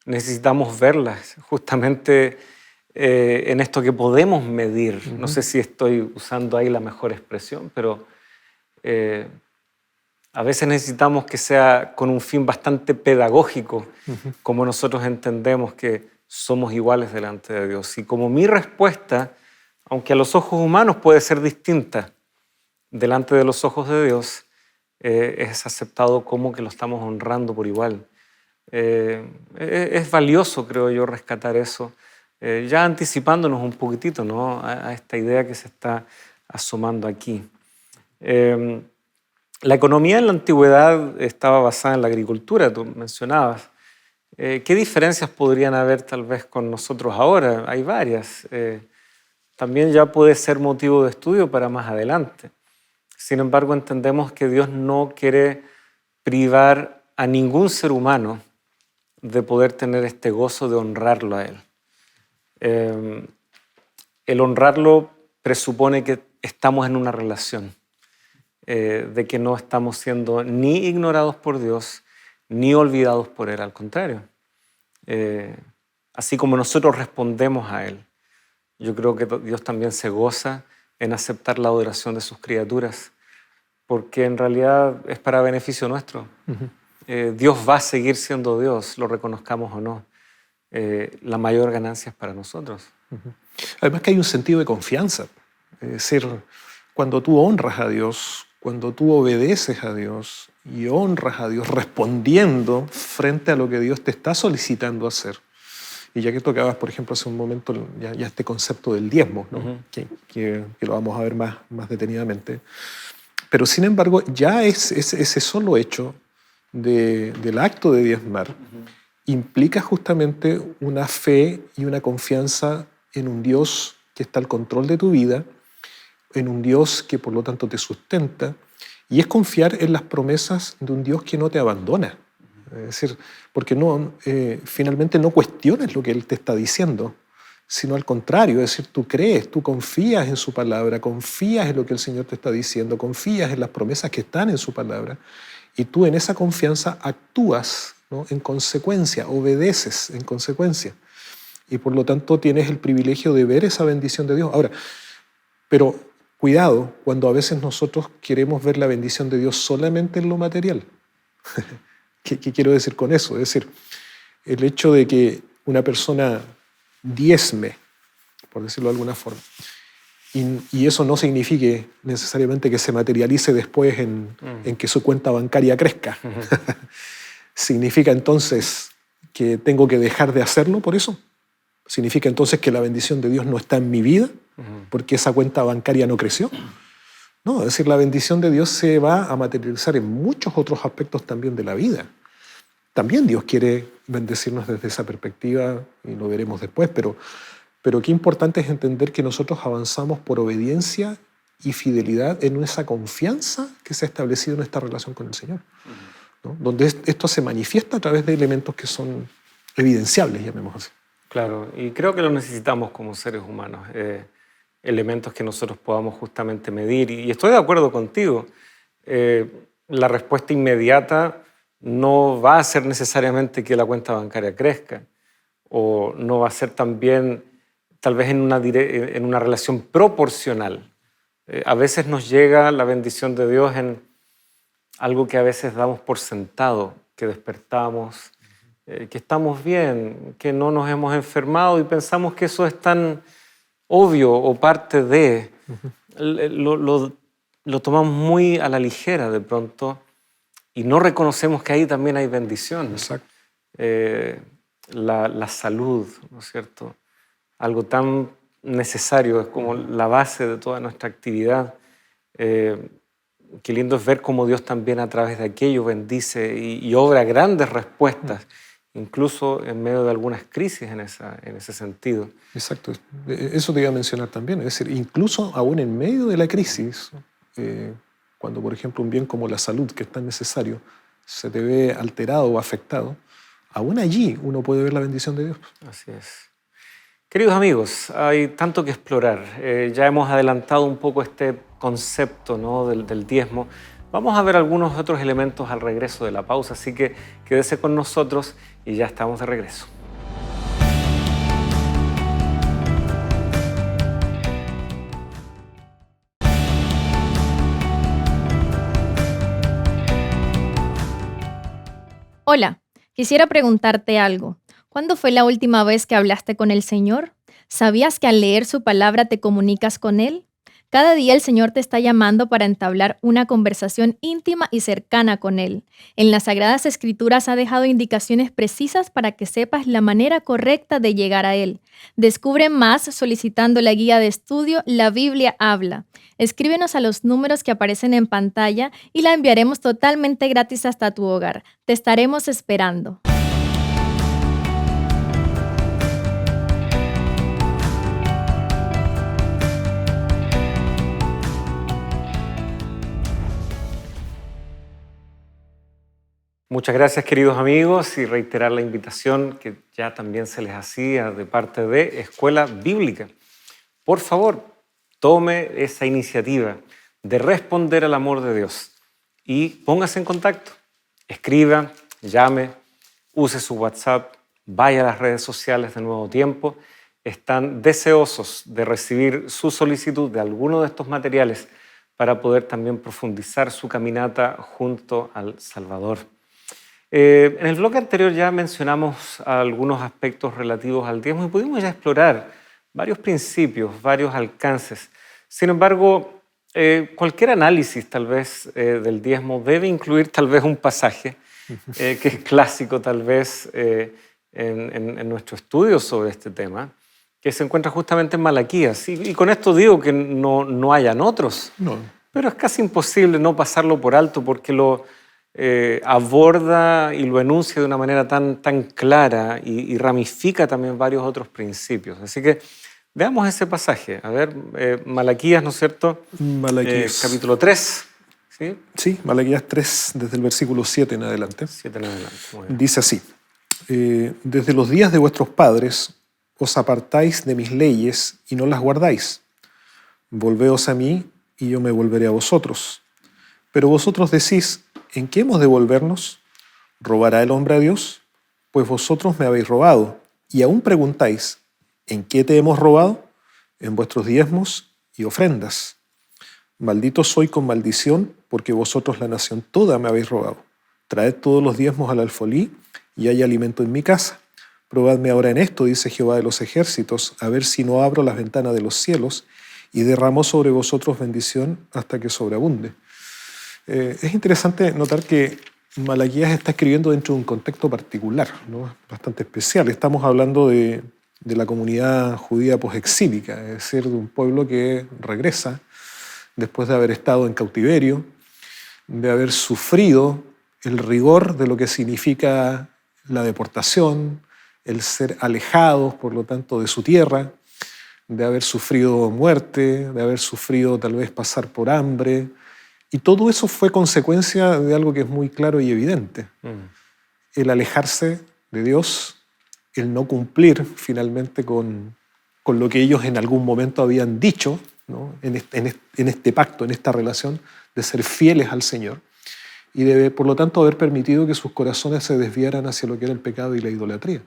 necesitamos verlas, justamente en esto que podemos medir. No sé si estoy usando ahí la mejor expresión, pero a veces necesitamos que sea con un fin bastante pedagógico, como nosotros entendemos que somos iguales delante de Dios. Y como mi respuesta, aunque a los ojos humanos puede ser distinta, delante de los ojos de Dios es aceptado como que lo estamos honrando por igual. Es valioso, creo yo, rescatar eso, ya anticipándonos un poquitito, ¿no?, a esta idea que se está asomando aquí. La economía en la antigüedad estaba basada en la agricultura, tú mencionabas. ¿Qué diferencias podrían haber tal vez con nosotros ahora? Hay varias. También ya puede ser motivo de estudio para más adelante. Sin embargo, entendemos que Dios no quiere privar a ningún ser humano de poder tener este gozo de honrarlo a Él. El honrarlo presupone que estamos en una relación, de que no estamos siendo ni ignorados por Dios, ni olvidados por Él, al contrario. Así como nosotros respondemos a Él, yo creo que Dios también se goza en aceptar la adoración de sus criaturas, porque en realidad es para beneficio nuestro. Dios va a seguir siendo Dios, lo reconozcamos o no. La mayor ganancia es para nosotros. Además que hay un sentido de confianza. Es decir, cuando tú honras a Dios, cuando tú obedeces a Dios y honras a Dios respondiendo frente a lo que Dios te está solicitando hacer. Y ya que tocabas, por ejemplo, hace un momento ya este concepto del diezmo, ¿no? que lo vamos a ver más detenidamente. Pero sin embargo, ya ese solo hecho del acto de diezmar implica justamente una fe y una confianza en un Dios que está al control de tu vida, en un Dios que por lo tanto te sustenta, y es confiar en las promesas de un Dios que no te abandona. Es decir, porque finalmente no cuestiones lo que Él te está diciendo, sino al contrario, es decir, tú crees, tú confías en su palabra, confías en lo que el Señor te está diciendo, confías en las promesas que están en su palabra, y tú en esa confianza actúas, ¿no?, en consecuencia, obedeces en consecuencia, y por lo tanto tienes el privilegio de ver esa bendición de Dios. Ahora, pero cuidado cuando a veces nosotros queremos ver la bendición de Dios solamente en lo material. ¿Qué quiero decir con eso? Es decir, el hecho de que una persona diezme, por decirlo de alguna forma, y eso no signifique necesariamente que se materialice después en que su cuenta bancaria crezca. ¿Significa entonces que tengo que dejar de hacerlo por eso? ¿Significa entonces que la bendición de Dios no está en mi vida porque esa cuenta bancaria no creció? No, es decir, la bendición de Dios se va a materializar en muchos otros aspectos también de la vida. También Dios quiere bendecirnos desde esa perspectiva, y lo veremos después, pero qué importante es entender que nosotros avanzamos por obediencia y fidelidad en esa confianza que se ha establecido en esta relación con el Señor, ¿no? Donde esto se manifiesta a través de elementos que son evidenciables, llamémoslo así. Claro, y creo que lo necesitamos como seres humanos, elementos que nosotros podamos justamente medir. Y estoy de acuerdo contigo, la respuesta inmediata no va a ser necesariamente que la cuenta bancaria crezca. o no va a ser también tal vez en una relación proporcional. A veces nos llega la bendición de Dios en algo que a veces damos por sentado, que despertamos, que estamos bien, que no nos hemos enfermado y pensamos que eso es tan obvio o parte de... Lo tomamos muy a la ligera de pronto y no reconocemos que ahí también hay bendición. Exacto. La salud, ¿no es cierto? Algo tan necesario, es como la base de toda nuestra actividad. Qué lindo es ver cómo Dios también a través de aquello bendice y obra grandes respuestas, incluso en medio de algunas crisis en ese sentido. Exacto. Eso te iba a mencionar también. Es decir, incluso aún en medio de la crisis, cuando, por ejemplo, un bien como la salud, que es tan necesario, se te ve alterado o afectado, aún allí uno puede ver la bendición de Dios. Así es. Queridos amigos, hay tanto que explorar. Ya hemos adelantado un poco este concepto, ¿no?, del diezmo. Vamos a ver algunos otros elementos al regreso de la pausa, así que quédese con nosotros y ya estamos de regreso. Hola, quisiera preguntarte algo. ¿Cuándo fue la última vez que hablaste con el Señor? ¿Sabías que al leer su palabra te comunicas con Él? Cada día el Señor te está llamando para entablar una conversación íntima y cercana con Él. En las Sagradas Escrituras ha dejado indicaciones precisas para que sepas la manera correcta de llegar a Él. Descubre más solicitando la guía de estudio La Biblia Habla. Escríbenos a los números que aparecen en pantalla y la enviaremos totalmente gratis hasta tu hogar. Te estaremos esperando. Muchas gracias, queridos amigos, y reiterar la invitación que ya también se les hacía de parte de Escuela Bíblica. Por favor, tome esa iniciativa de responder al amor de Dios y póngase en contacto. Escriba, llame, use su WhatsApp, vaya a las redes sociales de Nuevo Tiempo. Están deseosos de recibir su solicitud de alguno de estos materiales para poder también profundizar su caminata junto al Salvador. En el bloque anterior ya mencionamos algunos aspectos relativos al diezmo y pudimos ya explorar varios principios, varios alcances. Sin embargo, cualquier análisis tal vez del diezmo debe incluir tal vez un pasaje que es clásico tal vez en nuestro estudio sobre este tema, que se encuentra justamente en Malaquías. Y con esto digo que no hayan otros, No. pero es casi imposible no pasarlo por alto porque lo aborda y lo enuncia de una manera tan clara y ramifica también varios otros principios. Así que veamos ese pasaje. A ver, Malaquías, ¿no es cierto? Malaquías. Capítulo 3. ¿Sí? Sí, Malaquías 3, desde el versículo 7 en adelante. 7 en adelante. Muy bien. Dice así: desde los días de vuestros padres os apartáis de mis leyes y no las guardáis. Volveos a mí y yo me volveré a vosotros. Pero vosotros decís: ¿en qué hemos de volvernos? ¿Robará el hombre a Dios? Pues vosotros me habéis robado. Y aún preguntáis: ¿en qué te hemos robado? En vuestros diezmos y ofrendas. Maldito soy con maldición, porque vosotros la nación toda me habéis robado. Traed todos los diezmos al alfolí, y hay alimento en mi casa. Probadme ahora en esto, dice Jehová de los ejércitos, a ver si no abro las ventanas de los cielos y derramo sobre vosotros bendición hasta que sobreabunde. Es interesante notar que Malaquías está escribiendo dentro de un contexto particular, ¿no? Bastante especial. Estamos hablando de la comunidad judía posexílica, es decir, de un pueblo que regresa después de haber estado en cautiverio, de haber sufrido el rigor de lo que significa la deportación, el ser alejados, por lo tanto, de su tierra, de haber sufrido muerte, de haber sufrido tal vez pasar por hambre. Y todo eso fue consecuencia de algo que es muy claro y evidente. El alejarse de Dios, el no cumplir finalmente con lo que ellos en algún momento habían dicho, ¿no? en este pacto, en esta relación, de ser fieles al Señor. Y de, por lo tanto, haber permitido que sus corazones se desviaran hacia lo que era el pecado y la idolatría.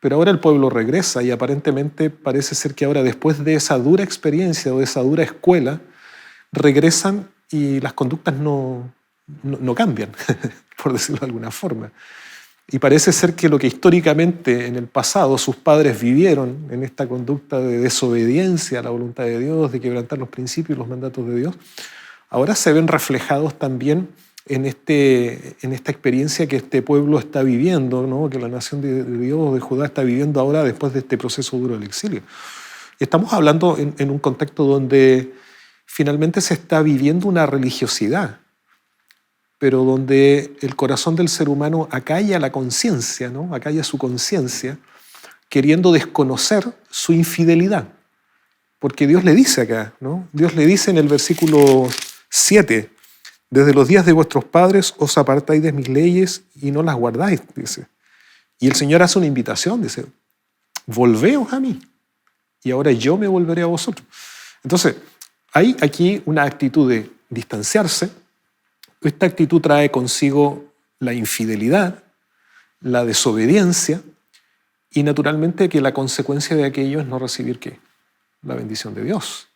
pero ahora el pueblo regresa y aparentemente parece ser que ahora, después de esa dura experiencia o de esa dura escuela, regresan y las conductas no cambian, por decirlo de alguna forma. Y parece ser que lo que históricamente en el pasado sus padres vivieron en esta conducta de desobediencia a la voluntad de Dios, de quebrantar los principios y los mandatos de Dios, ahora se ven reflejados también en esta experiencia que este pueblo está viviendo, ¿no? Que la nación de Dios, de Judá, está viviendo ahora después de este proceso duro del exilio. Y estamos hablando en un contexto donde finalmente se está viviendo una religiosidad, pero donde el corazón del ser humano acalla la conciencia, ¿no? Acalla su conciencia, queriendo desconocer su infidelidad. Porque Dios le dice acá, ¿no? Dios le dice en el versículo 7, desde los días de vuestros padres os apartáis de mis leyes y no las guardáis, dice. Y el Señor hace una invitación, dice, volveos a mí y ahora yo me volveré a vosotros. Entonces, hay aquí una actitud de distanciarse. Esta actitud trae consigo la infidelidad, la desobediencia y naturalmente que la consecuencia de aquello es no recibir ¿qué? La bendición de Dios.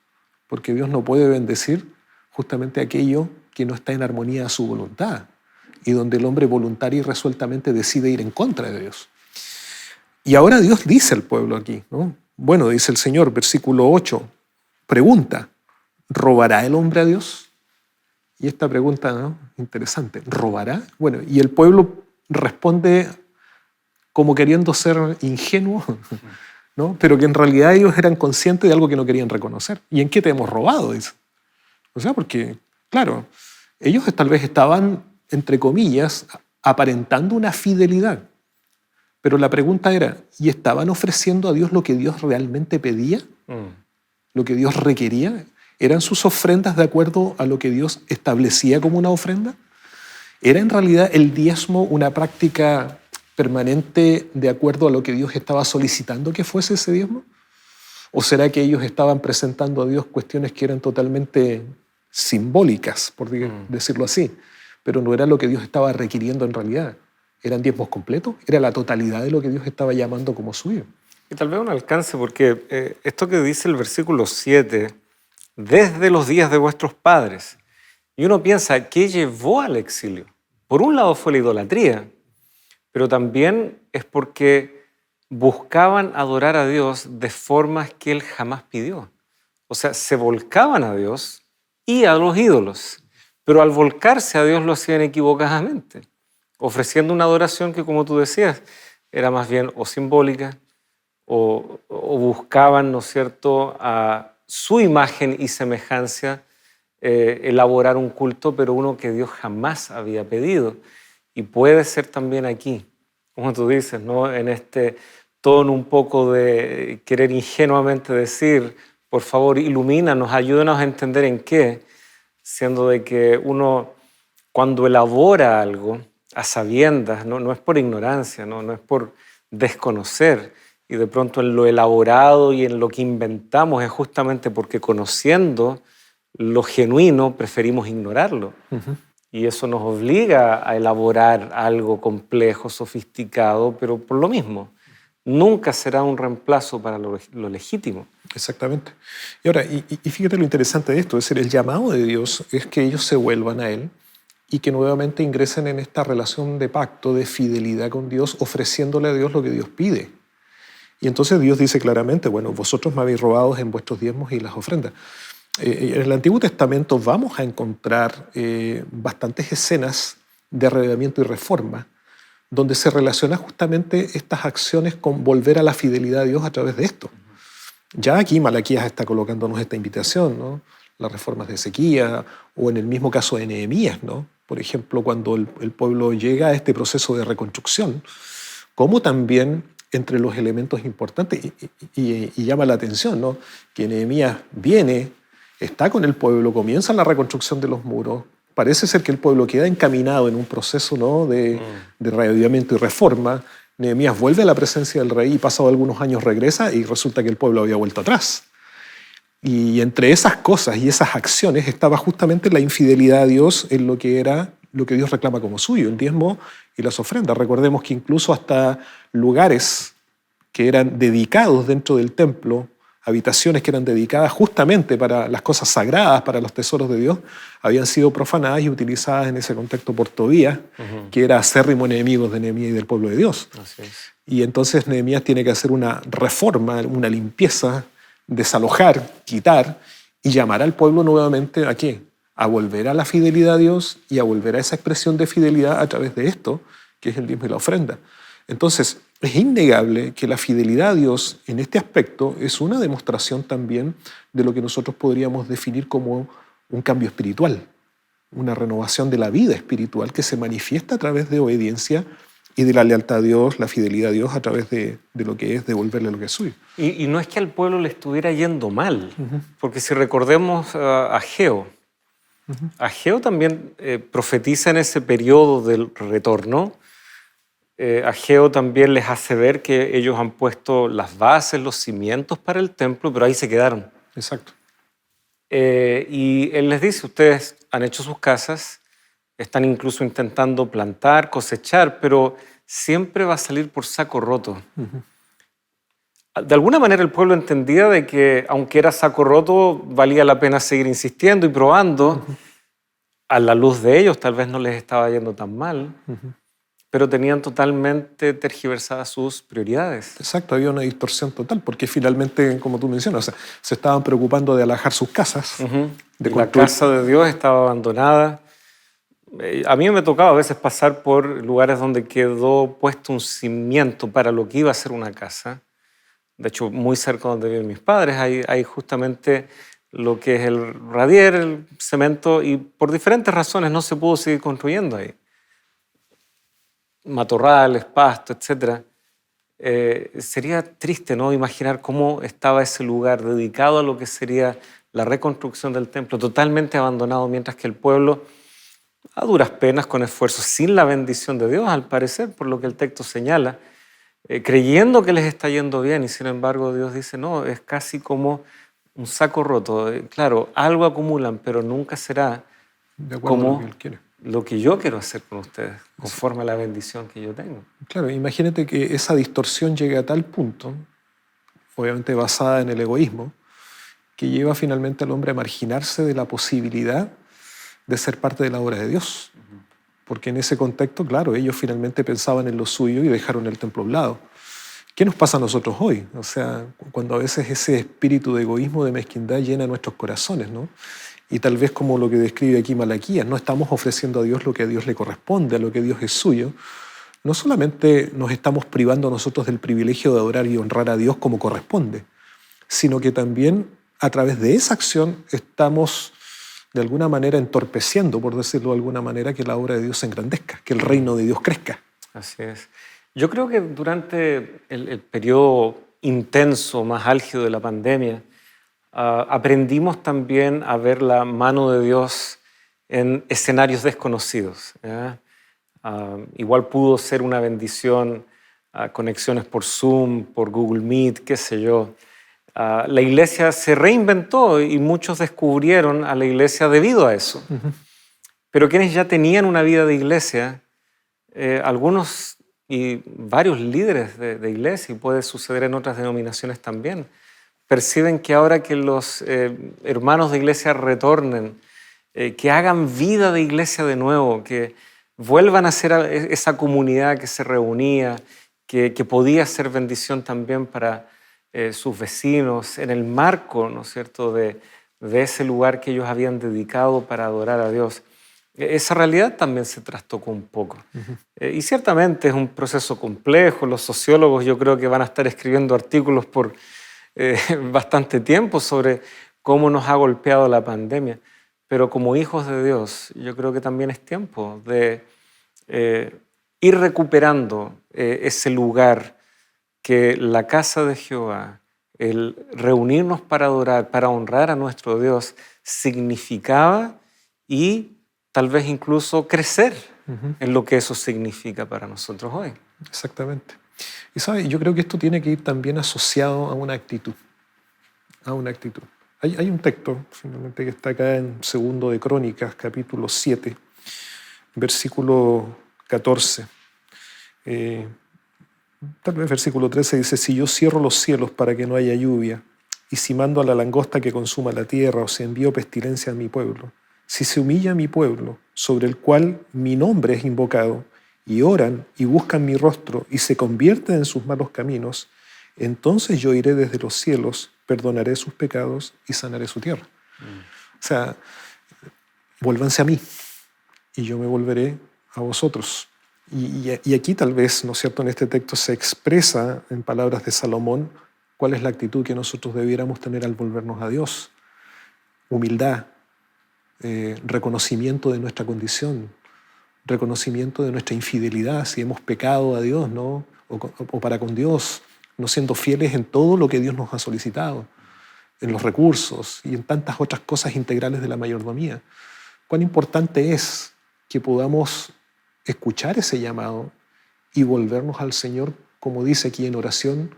Porque Dios no puede bendecir justamente aquello que no está en armonía a su voluntad y donde el hombre voluntario y resueltamente decide ir en contra de Dios. Y ahora Dios dice al pueblo aquí, ¿no? Bueno, dice el Señor, versículo 8, pregunta, ¿robará el hombre a Dios? Y esta pregunta, ¿no? Interesante, ¿robará? Bueno, y el pueblo responde como queriendo ser ingenuo, ¿no? Pero que en realidad ellos eran conscientes de algo que no querían reconocer. ¿Y en qué te hemos robado? Dice. O sea, porque, claro, ellos tal vez estaban, entre comillas, aparentando una fidelidad. Pero la pregunta era, ¿y estaban ofreciendo a Dios lo que Dios realmente pedía? ¿Lo que Dios requería? ¿Eran sus ofrendas de acuerdo a lo que Dios establecía como una ofrenda? ¿Era en realidad el diezmo una práctica permanente de acuerdo a lo que Dios estaba solicitando que fuese ese diezmo? ¿O será que ellos estaban presentando a Dios cuestiones que eran totalmente simbólicas, por decirlo así, pero no era lo que Dios estaba requiriendo en realidad? ¿Eran diezmos completos? ¿Era la totalidad de lo que Dios estaba llamando como suyo? Y tal vez un alcance, porque esto que dice el versículo 7, desde los días de vuestros padres, y uno piensa, ¿qué llevó al exilio? Por un lado fue la idolatría, pero también es porque buscaban adorar a Dios de formas que Él jamás pidió. O sea, se volcaban a Dios y a los ídolos, pero al volcarse a Dios lo hacían equivocadamente, ofreciendo una adoración que, como tú decías, era más bien o simbólica o buscaban, ¿no es cierto?, a su imagen y semejanza elaborar un culto, pero uno que Dios jamás había pedido. Y puede ser también aquí, como tú dices, ¿no?, en este tono un poco de querer ingenuamente decir, por favor, ilumínanos, ayúdanos a entender en qué, siendo de que uno, cuando elabora algo a sabiendas, no es por ignorancia, no es por desconocer, y de pronto en lo elaborado y en lo que inventamos es justamente porque conociendo lo genuino preferimos ignorarlo. Y eso nos obliga a elaborar algo complejo, sofisticado, pero por lo mismo, nunca será un reemplazo para lo legítimo. Exactamente. Y ahora, y fíjate lo interesante de esto, es decir, el llamado de Dios es que ellos se vuelvan a Él y que nuevamente ingresen en esta relación de pacto, de fidelidad con Dios, ofreciéndole a Dios lo que Dios pide. Y entonces Dios dice claramente, bueno, vosotros me habéis robado en vuestros diezmos y las ofrendas. En el Antiguo Testamento vamos a encontrar bastantes escenas de arreglamiento y reforma, donde se relacionan justamente estas acciones con volver a la fidelidad a Dios a través de esto. Ya aquí Malaquías está colocándonos esta invitación, ¿no? Las reformas de Ezequías, o en el mismo caso de Nehemías, ¿no? Por ejemplo, cuando el pueblo llega a este proceso de reconstrucción, como también entre los elementos importantes, y llama la atención, ¿no?, que Nehemías viene, está con el pueblo, comienza la reconstrucción de los muros, parece ser que el pueblo queda encaminado en un proceso, ¿no?, de reavivamiento y reforma. Nehemías vuelve a la presencia del rey y pasado algunos años regresa y resulta que el pueblo había vuelto atrás. Y entre esas cosas y esas acciones estaba justamente la infidelidad a Dios en lo que era lo que Dios reclama como suyo, el diezmo y las ofrendas. Recordemos que incluso hasta lugares que eran dedicados dentro del templo, habitaciones que eran dedicadas justamente para las cosas sagradas, para los tesoros de Dios, habían sido profanadas y utilizadas en ese contexto por Tobías, que era acérrimo enemigo de Nehemías y del pueblo de Dios. Así es. Y entonces Nehemías tiene que hacer una reforma, una limpieza, desalojar, quitar y llamar al pueblo nuevamente ¿a qué? A volver a la fidelidad a Dios y a volver a esa expresión de fidelidad a través de esto, que es el diezmo y la ofrenda. Entonces, es innegable que la fidelidad a Dios en este aspecto es una demostración también de lo que nosotros podríamos definir como un cambio espiritual, una renovación de la vida espiritual que se manifiesta a través de obediencia y de la lealtad a Dios, la fidelidad a Dios a través de lo que es devolverle lo que es suyo. Y no es que al pueblo le estuviera yendo mal, porque si recordemos a Ageo, Ageo también profetiza en ese periodo del retorno. Ageo también les hace ver que ellos han puesto las bases, los cimientos para el templo, pero ahí se quedaron. Exacto. Y él les dice, ustedes han hecho sus casas, están incluso intentando plantar, cosechar, pero siempre va a salir por saco roto. De alguna manera el pueblo entendía de que aunque era saco roto, valía la pena seguir insistiendo y probando. A la luz de ellos tal vez no les estaba yendo tan mal, pero tenían totalmente tergiversadas sus prioridades. Exacto, había una distorsión total, porque finalmente, como tú mencionas, o sea, se estaban preocupando de alajar sus casas. De La casa de Dios estaba abandonada. A mí me tocaba a veces pasar por lugares donde quedó puesto un cimiento para lo que iba a ser una casa. De hecho, muy cerca donde viven mis padres, hay justamente lo que es el radier, el cemento, y por diferentes razones no se pudo seguir construyendo ahí. Matorrales, pasto, etc. Sería triste, ¿no?, imaginar cómo estaba ese lugar dedicado a lo que sería la reconstrucción del templo, totalmente abandonado, mientras que el pueblo, a duras penas, con esfuerzo, sin la bendición de Dios, al parecer, por lo que el texto señala, creyendo que les está yendo bien, y sin embargo Dios dice, no, es casi como un saco roto. Claro, algo acumulan, pero nunca será de acuerdo como a lo que él quiere. Lo que yo quiero hacer con ustedes, conforme a la bendición que yo tengo. Claro, imagínate que esa distorsión llegue a tal punto, obviamente basada en el egoísmo, que lleva finalmente al hombre a marginarse de la posibilidad de ser parte de la obra de Dios. Porque en ese contexto, claro, ellos finalmente pensaban en lo suyo y dejaron el templo a un lado. ¿Qué nos pasa a nosotros hoy? O sea, cuando a veces ese espíritu de egoísmo, de mezquindad llena nuestros corazones, ¿no? Y tal vez como lo que describe aquí Malaquías, no estamos ofreciendo a Dios lo que a Dios le corresponde, a lo que Dios es suyo. No solamente nos estamos privando nosotros del privilegio de adorar y honrar a Dios como corresponde, sino que también a través de esa acción estamos de alguna manera entorpeciendo, por decirlo de alguna manera, que la obra de Dios se engrandezca, que el reino de Dios crezca. Así es. Yo creo que durante el periodo intenso, más álgido de la pandemia, aprendimos también a ver la mano de Dios en escenarios desconocidos. Igual pudo ser una bendición, conexiones por Zoom, por Google Meet, qué sé yo. La iglesia se reinventó y muchos descubrieron a la iglesia debido a eso. Pero quienes ya tenían una vida de iglesia, algunos y varios líderes de iglesia, y puede suceder en otras denominaciones también, perciben que ahora que los hermanos de iglesia retornen, que hagan vida de iglesia de nuevo, que vuelvan a ser esa comunidad que se reunía, que podía ser bendición también para sus vecinos, en el marco, ¿no es cierto?, de ese lugar que ellos habían dedicado para adorar a Dios. Esa realidad también se trastocó un poco. Y ciertamente es un proceso complejo. Los sociólogos yo creo que van a estar escribiendo artículos por bastante tiempo sobre cómo nos ha golpeado la pandemia. Pero como hijos de Dios, yo creo que también es tiempo de ir recuperando ese lugar que la casa de Jehová, el reunirnos para adorar, para honrar a nuestro Dios, significaba, y tal vez incluso crecer en lo que eso significa para nosotros hoy. Exactamente. Y ¿sabes? Yo creo que esto tiene que ir también asociado a una actitud. A una actitud. Hay un texto, finalmente, que está acá en 2 de Crónicas, capítulo 7, versículo 14. Tal vez versículo 13 dice, si yo cierro los cielos para que no haya lluvia, y si mando a la langosta que consuma la tierra, o si envío pestilencia a mi pueblo, si se humilla mi pueblo, sobre el cual mi nombre es invocado, y oran y buscan mi rostro, y se convierten en sus malos caminos, entonces yo iré desde los cielos, perdonaré sus pecados y sanaré su tierra. O sea, vuélvanse a mí, y yo me volveré a vosotros. Y aquí tal vez, ¿no es cierto?, en este texto se expresa en palabras de Salomón cuál es la actitud que nosotros debiéramos tener al volvernos a Dios. Humildad, reconocimiento de nuestra condición, reconocimiento de nuestra infidelidad, si hemos pecado a Dios, ¿no? o para con Dios, no siendo fieles en todo lo que Dios nos ha solicitado, en los recursos y en tantas otras cosas integrales de la mayordomía. Cuán importante es que podamos escuchar ese llamado y volvernos al Señor, como dice aquí en oración,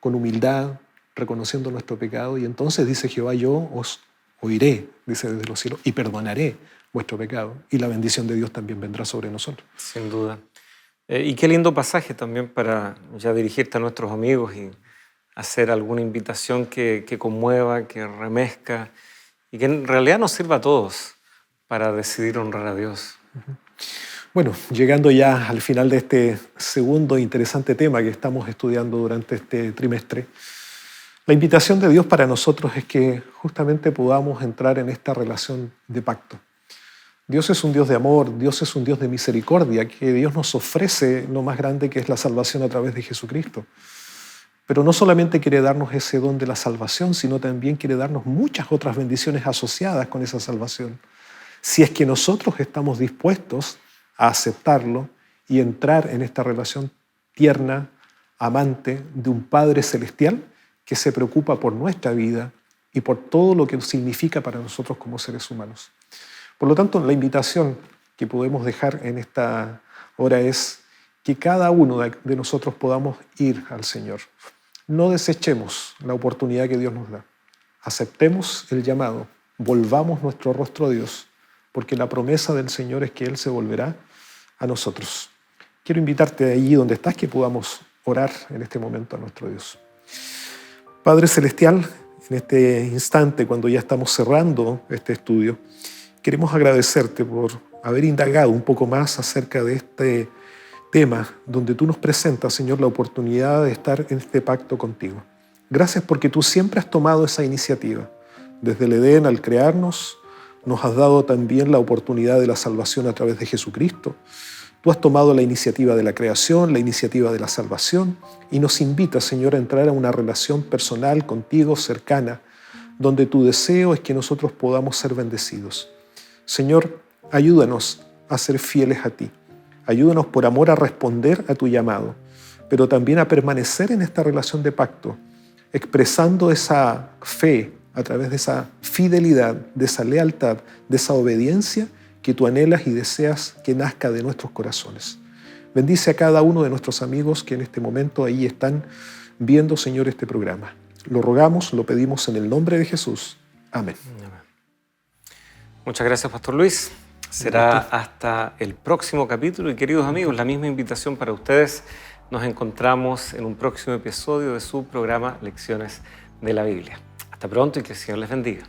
con humildad, reconociendo nuestro pecado. Y entonces dice Jehová, yo os oiré, dice desde los cielos, y perdonaré vuestro pecado. Y la bendición de Dios también vendrá sobre nosotros. Sin duda. Y qué lindo pasaje también para ya dirigirte a nuestros amigos y hacer alguna invitación que conmueva, que remezca y que en realidad nos sirva a todos para decidir honrar a Dios. Bueno, llegando ya al final de este segundo interesante tema que estamos estudiando durante este trimestre, la invitación de Dios para nosotros es que justamente podamos entrar en esta relación de pacto. Dios es un Dios de amor, Dios es un Dios de misericordia, que Dios nos ofrece lo más grande que es la salvación a través de Jesucristo. Pero no solamente quiere darnos ese don de la salvación, sino también quiere darnos muchas otras bendiciones asociadas con esa salvación. Si es que nosotros estamos dispuestos a aceptarlo y entrar en esta relación tierna, amante de un Padre Celestial que se preocupa por nuestra vida y por todo lo que significa para nosotros como seres humanos. Por lo tanto, la invitación que podemos dejar en esta hora es que cada uno de nosotros podamos ir al Señor. No desechemos la oportunidad que Dios nos da. Aceptemos el llamado, volvamos nuestro rostro a Dios, porque la promesa del Señor es que Él se volverá a nosotros. Quiero invitarte de allí donde estás, que podamos orar en este momento a nuestro Dios. Padre Celestial, en este instante, cuando ya estamos cerrando este estudio, queremos agradecerte por haber indagado un poco más acerca de este tema donde tú nos presentas, Señor, la oportunidad de estar en este pacto contigo. Gracias porque tú siempre has tomado esa iniciativa. Desde el Edén, al crearnos, nos has dado también la oportunidad de la salvación a través de Jesucristo. Tú has tomado la iniciativa de la creación, la iniciativa de la salvación y nos invitas, Señor, a entrar a una relación personal contigo, cercana, donde tu deseo es que nosotros podamos ser bendecidos. Señor, ayúdanos a ser fieles a ti. Ayúdanos por amor a responder a tu llamado, pero también a permanecer en esta relación de pacto, expresando esa fe a través de esa fidelidad, de esa lealtad, de esa obediencia que tú anhelas y deseas que nazca de nuestros corazones. Bendice a cada uno de nuestros amigos que en este momento ahí están viendo, Señor, este programa. Lo rogamos, lo pedimos en el nombre de Jesús. Amén. Muchas gracias, Pastor Luis. Será hasta el próximo capítulo y, queridos amigos, la misma invitación para ustedes. Nos encontramos en un próximo episodio de su programa Lecciones de la Biblia. Hasta pronto y que el Señor les bendiga.